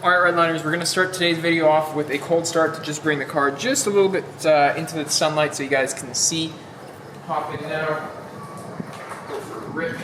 Alright, Redliners, we're going to start today's video off with a cold start to just bring the car just a little bit into the sunlight so you guys can see. Hop in now, go for a rip.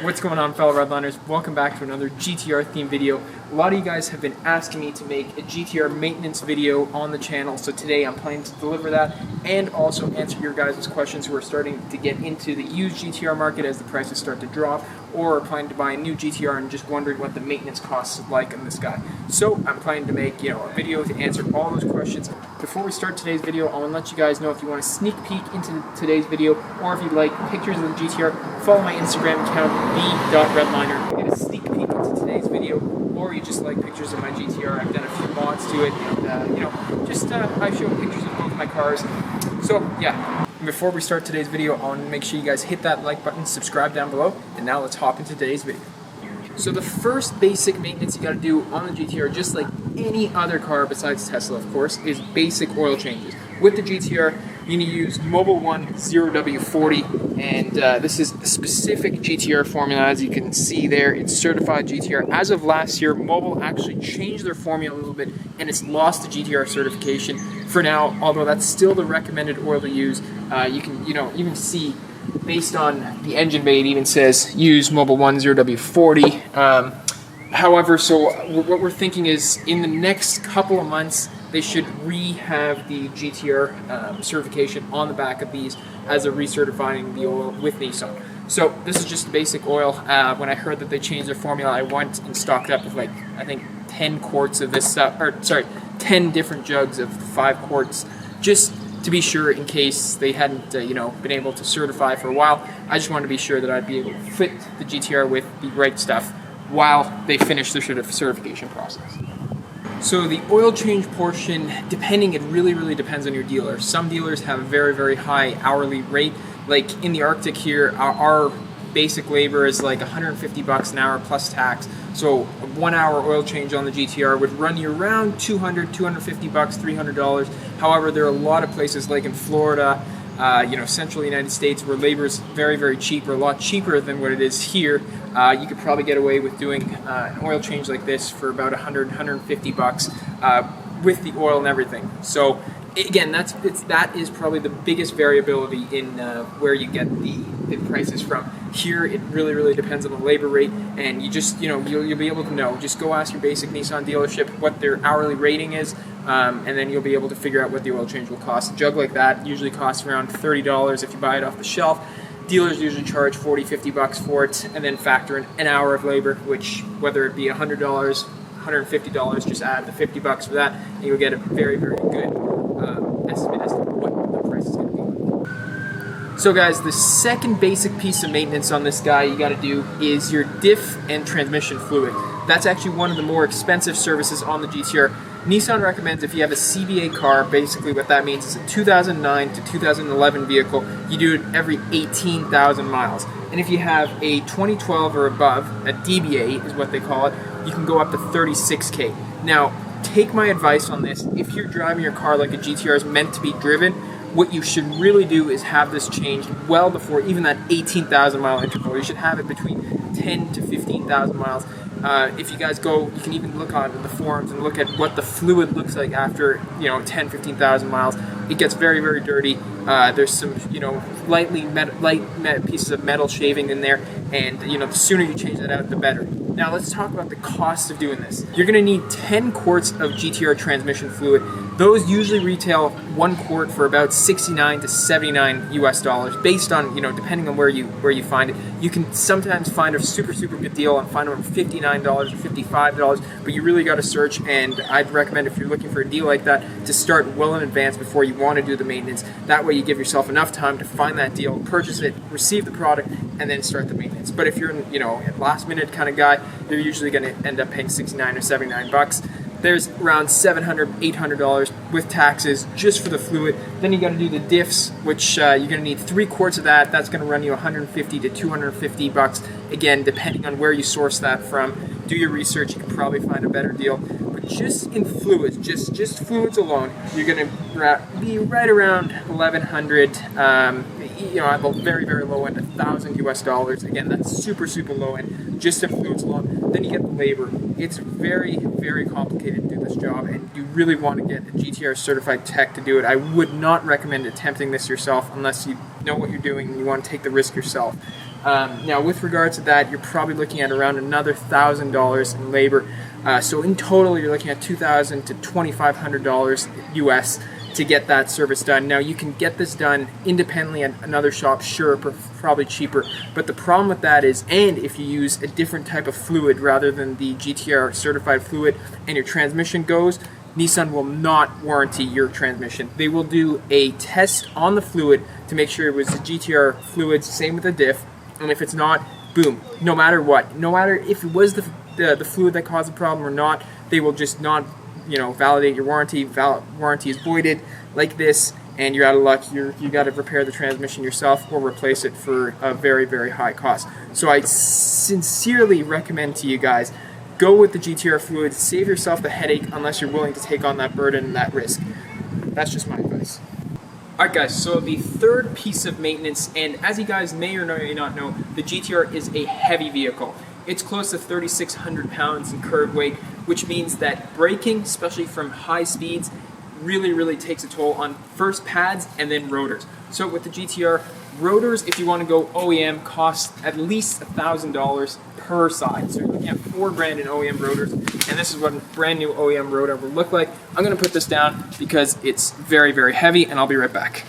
What's going on, fellow Redliners? Welcome back to another GTR themed video. A lot of you guys have been asking me to make a GTR maintenance video on the channel, so today I'm planning to deliver that and also answer your guys' questions who are starting to get into the used GTR market as the prices start to drop, or are planning to buy a new GTR and just wondering what the maintenance costs is like on this guy. So I'm planning to make a video to answer all those questions. Before we start today's video, I want to let you guys know if you want a sneak peek into today's video, or if you'd like pictures of the GTR, follow my Instagram account, b.redliner, to get a sneak peek into today's video, or you just like pictures of my GTR. I've done a few mods to it, and I show pictures of both my cars. So yeah, before we start today's video, I want to make sure you guys hit that like button, subscribe down below, and now let's hop into today's video. So the first basic maintenance you got to do on the GTR, just like any other car besides Tesla, of course, is basic oil changes. With the GTR, you need to use Mobil 1 0W40, and this is a specific GTR formula. As you can see there, it's certified GTR. As of last year, Mobil actually changed their formula a little bit, and it's lost the GTR certification for now, although that's still the recommended oil to use. You can, even see, based on the engine bay, it even says use Mobil 1 0W40. However, so what we're thinking is in the next couple of months, they should have the GTR certification on the back of these as they're recertifying the oil with Nissan. So this is just basic oil. When I heard that they changed their formula, I went and stocked up with I think 10 quarts of this stuff, 10 different jugs of 5 quarts, just to be sure in case they hadn't, been able to certify for a while. I just wanted to be sure that I'd be able to fit the GTR with the right stuff while they finish the certification process. So the oil change portion, it really depends on your dealer. Some dealers have a very high hourly rate. Like in the Arctic here, our basic labor is like $150 an hour plus tax. So a 1 hour oil change on the GTR would run you around $200, $250, $300. However, there are a lot of places like in Florida, central United States, where labor is very cheap, or a lot cheaper than what it is here. You could probably get away with doing an oil change like this for about $100, $150 with the oil and everything. So again, that is probably the biggest variability in where you get the prices from. Here, it really depends on the labor rate, and you just, you'll be able to know. Just go ask your basic Nissan dealership what their hourly rating is, and then you'll be able to figure out what the oil change will cost. A jug like that usually costs around $30 if you buy it off the shelf. Dealers usually charge $40, $50 for it, and then factor in an hour of labor, which, whether it be $100, $150, just add the $50 for that, and you'll get a very good estimate as to what the price is going to be. So guys, the second basic piece of maintenance on this guy you got to do is your diff and transmission fluid. That's actually one of the more expensive services on the GTR. Nissan recommends if you have a CBA car, basically what that means is a 2009 to 2011 vehicle, you do it every 18,000 miles. And if you have a 2012 or above, a DBA is what they call it, you can go up to 36K. Now, take my advice on this. If you're driving your car like a GTR is meant to be driven, what you should really do is have this changed well before even that 18,000 mile interval. You should have it between 10 to 15,000 miles. If you guys go, you can even look on the forums and look at what the fluid looks like after 10, 15,000 miles. It gets very dirty. There's some light pieces of metal shaving in there, and the sooner you change that out, the better. Now let's talk about the cost of doing this. You're going to need 10 quarts of GTR transmission fluid. Those usually retail 1 quart for about $69 to $79 US, based on, depending on where you find it. You can sometimes find a super good deal and find them for $59 or $55, but you really got to search, and I'd recommend, if you're looking for a deal like that, to start well in advance before you want to do the maintenance. That way you give yourself enough time to find that deal, purchase it, receive the product, and then start the maintenance. But if you're a last minute kind of guy, you're usually going to end up paying $69 or $79. there's around $700, $800 with taxes just for the fluid. Then you got to do the diffs, which you're going to need 3 quarts of that. That's going to run you $150 to $250. Again, depending on where you source that from. Do your research, you can probably find a better deal. But just in fluids, just fluids alone, you're going to be right around 1,100. You know, at the very, very low end, $1,000 US. Again, that's super, super low end, just in fluids alone. Then you get the labor. It's very, very complicated to do this job, and you really want to get a GTR certified tech to do it. I would not recommend attempting this yourself unless you know what you're doing and you want to take the risk yourself. Now, with regards to that, you're probably looking at around another $1,000 in labor. So in total, you're looking at $2,000 to $2,500 US to get that service done. Now, you can get this done independently at another shop, sure, probably cheaper, but the problem with that is, and if you use a different type of fluid rather than the GTR certified fluid and your transmission goes, Nissan will not warranty your transmission. They will do a test on the fluid to make sure it was the GTR fluids, same with the diff, and if it's not, boom, no matter what, no matter if it was the fluid that caused the problem or not, they will just not, you know, validate your warranty. Warranty is voided like this, and you're out of luck. You got to repair the transmission yourself or replace it for a very, very high cost. So I sincerely recommend to you guys, go with the GTR fluids. Save yourself the headache unless you're willing to take on that burden and that risk. That's just my advice. Alright guys, so the third piece of maintenance, and as you guys may or may not know, the GTR is a heavy vehicle. It's close to 3,600 pounds in curb weight, which means that braking, especially from high speeds, really, really takes a toll on first pads and then rotors. So with the GTR, rotors, if you want to go OEM, cost at least $1,000 per side. So you're looking at $4,000 in OEM rotors, and this is what a brand new OEM rotor will look like. I'm going to put this down because it's very, very heavy, and I'll be right back.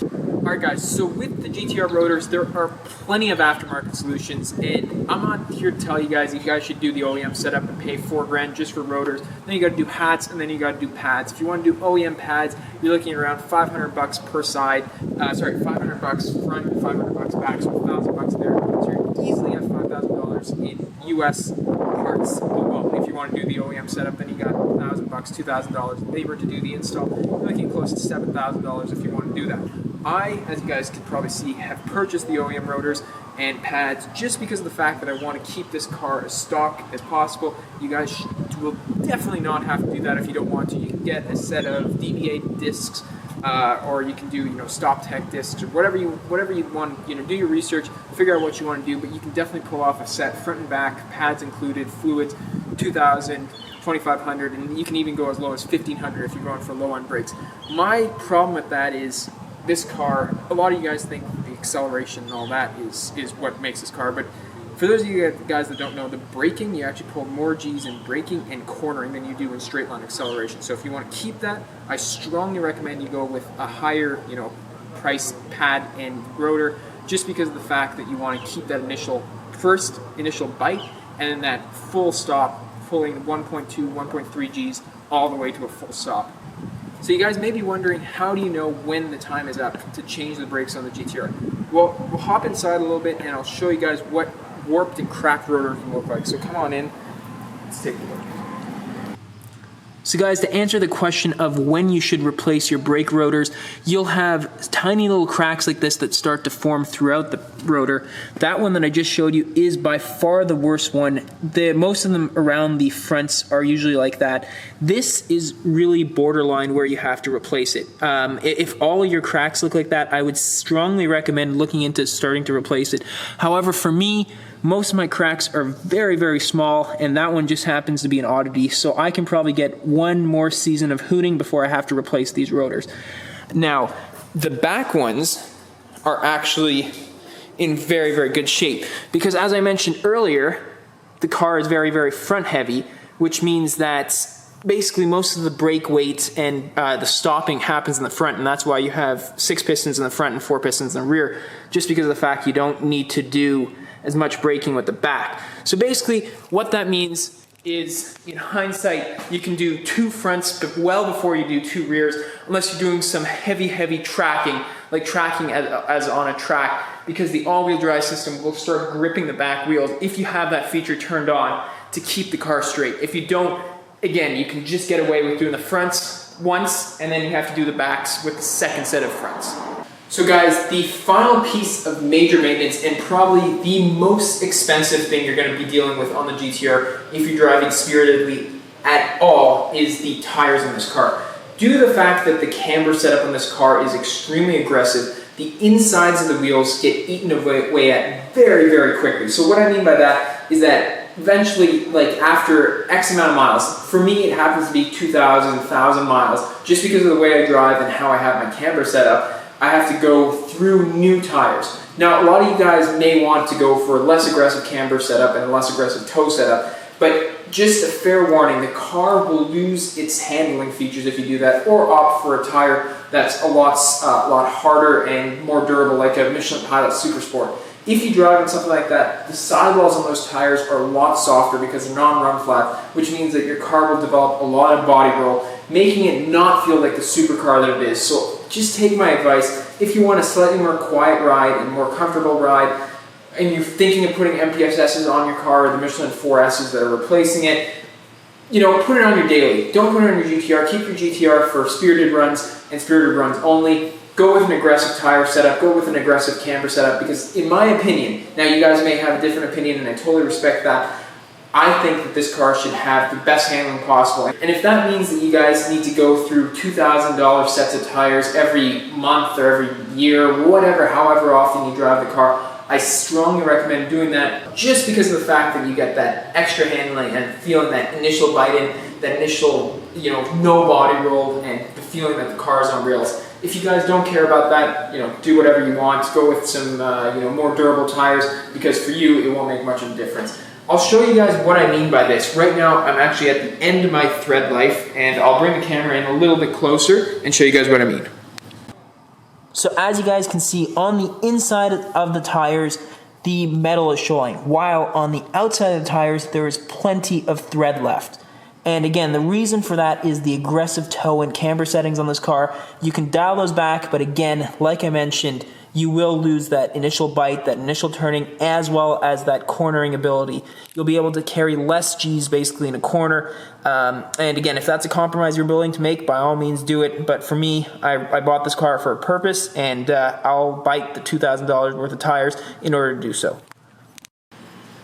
Alright guys, so with the GTR rotors, there are plenty of aftermarket solutions, and I'm not here to tell you guys should do the OEM setup and pay $4,000 just for rotors. Then you got to do hats, and then you got to do pads. If you want to do OEM pads, you're looking at around $500 per side. $500 front, $500 back, so $1,000 there. So you're easily at $5,000 in US parts alone. If you want to do the OEM setup, then you got $1,000, $2,000 labor to do the install. You're looking close to $7,000 if you want to do that. I, as you guys can probably see, have purchased the OEM rotors and pads just because of the fact that I want to keep this car as stock as possible. You guys will definitely not have to do that if you don't want to. You can get a set of DBA discs, or you can do, you know, Stop Tech discs, or whatever you want. You know, do your research, figure out what you want to do. But you can definitely pull off a set, front and back, pads included, fluids, 2,000. 2,500, and you can even go as low as 1,500 if you're going for low on brakes. My problem with that is this car, a lot of you guys think the acceleration and all that is what makes this car, but for those of you guys that don't know, the braking, you actually pull more G's in braking and cornering than you do in straight line acceleration. So if you want to keep that, I strongly recommend you go with a higher, you know, price pad and rotor, just because of the fact that you want to keep that initial bite, and then that full stop, pulling 1.2, 1.3 G's all the way to a full stop. So you guys may be wondering, how do you know when the time is up to change the brakes on the GTR? Well, we'll hop inside a little bit and I'll show you guys what warped and cracked rotor can look like. So come on in, let's take a look. So guys, to answer the question of when you should replace your brake rotors, you'll have tiny little cracks like this that start to form throughout the rotor. That one that I just showed you is by far the worst one. Most of them around the fronts are usually like that. This is really borderline where you have to replace it. If all of your cracks look like that, I would strongly recommend looking into starting to replace it. However, for me, most of my cracks are very, very small, and that one just happens to be an oddity, so I can probably get one more season of hooting before I have to replace these rotors. Now, the back ones are actually in very, very good shape, because as I mentioned earlier, the car is very, very front heavy, which means that basically most of the brake weight and the stopping happens in the front, and that's why you have 6 pistons in the front and 4 pistons in the rear, just because of the fact you don't need to do as much braking with the back. So basically what that means is, in hindsight, you can do 2 fronts well before you do 2 rears, unless you're doing some heavy tracking, like tracking as on a track, because the all-wheel drive system will start gripping the back wheels if you have that feature turned on to keep the car straight. If you don't, again, you can just get away with doing the fronts once, and then you have to do the backs with the second set of fronts. So guys, the final piece of major maintenance, and probably the most expensive thing you're going to be dealing with on the GTR if you're driving spiritedly at all, is the tires in this car. Due to the fact that the camber setup on this car is extremely aggressive, the insides of the wheels get eaten away at very, very quickly. So what I mean by that is that eventually, like after X amount of miles, for me it happens to be 2,000, 1,000 miles, just because of the way I drive and how I have my camber set up, I have to go through new tires. Now, a lot of you guys may want to go for a less aggressive camber setup and a less aggressive toe setup, but just a fair warning, the car will lose its handling features if you do that, or opt for a tire that's a lot harder and more durable, like a Michelin Pilot Super Sport. If you drive in something like that, the sidewalls on those tires are a lot softer because they're non-run flat, which means that your car will develop a lot of body roll, making it not feel like the supercar that it is. So just take my advice. If you want a slightly more quiet ride and more comfortable ride, and you're thinking of putting MPSSs on your car, or the Michelin 4Ss that are replacing it, you know, put it on your daily. Don't put it on your GTR. Keep your GTR for spirited runs and spirited runs only. Go with an aggressive tire setup. Go with an aggressive camber setup, because in my opinion, now you guys may have a different opinion and I totally respect that, I think that this car should have the best handling possible. And if that means that you guys need to go through $2,000 sets of tires every month or every year, whatever, however often you drive the car, I strongly recommend doing that, just because of the fact that you get that extra handling and feeling that initial bite in, that initial, you know, no body roll, and the feeling that the car is on rails. If you guys don't care about that, you know, do whatever you want. Go with some, you know, more durable tires, because for you, it won't make much of a difference. I'll show you guys what I mean by this. Right now, I'm actually at the end of my thread life, and I'll bring the camera in a little bit closer and show you guys what I mean. So as you guys can see, on the inside of the tires, the metal is showing, while on the outside of the tires, there is plenty of thread left. And again, the reason for that is the aggressive toe and camber settings on this car. You can dial those back, but again, like I mentioned, you will lose that initial bite, that initial turning, as well as that cornering ability. You'll be able to carry less G's basically in a corner. And again, if that's a compromise you're willing to make, by all means do it. But for me, I bought this car for a purpose, and I'll bite the $2,000 worth of tires in order to do so.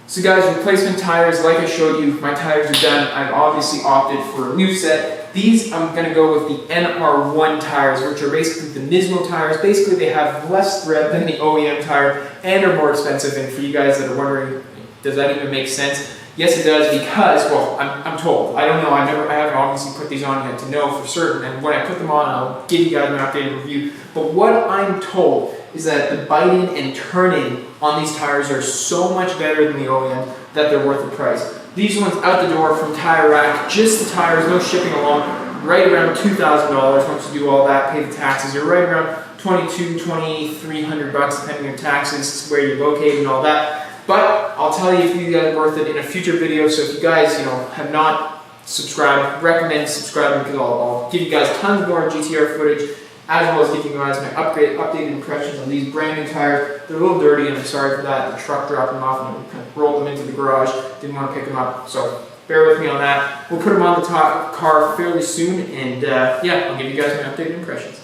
So guys, replacement tires, like I showed you, my tires are done. I've obviously opted for a new set. These, I'm going to go with the NR1 tires, which are basically the Nismo tires. Basically, they have less thread than the OEM tire and are more expensive. And for you guys that are wondering, does that even make sense? Yes, it does, because, well, I'm told. I don't know. I haven't obviously put these on yet to know for certain. And when I put them on, I'll give you guys an updated review. But what I'm told is that the biting and turning on these tires are so much better than the OEM that they're worth the price. These ones out the door from Tire Rack, just the tires, no shipping alone, right around $2,000. Once you do all that, pay the taxes, you're right around $2,200, $2,300 depending on taxes, where you're located and all that. But I'll tell you if you guys are worth it in a future video. So if you guys, you know, have not subscribed, recommend subscribing, because I'll give you guys tons more GTR footage, as well as giving you guys my updated impressions on these brand new tires. They're a little dirty, and I'm sorry for that. The truck dropped them off and kind of rolled them into the garage. Didn't want to pick them up, so bear with me on that. We'll put them on the car fairly soon, and yeah, I'll give you guys my updated impressions.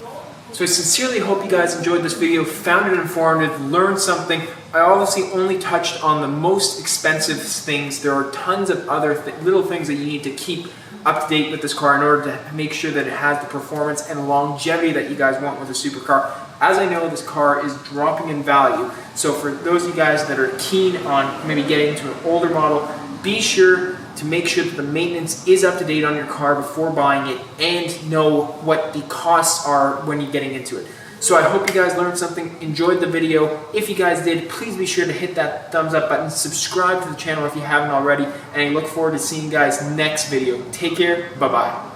So I sincerely hope you guys enjoyed this video, found it informative, learned something. I obviously only touched on the most expensive things. There are tons of other little things that you need to keep up to date with this car in order to make sure that it has the performance and longevity that you guys want with a supercar. As I know, this car is dropping in value, so for those of you guys that are keen on maybe getting into an older model, be sure to make sure that the maintenance is up to date on your car before buying it, and know what the costs are when you're getting into it. So I hope you guys learned something, enjoyed the video. If you guys did, please be sure to hit that thumbs up button, subscribe to the channel if you haven't already, and I look forward to seeing you guys next video. Take care, bye-bye.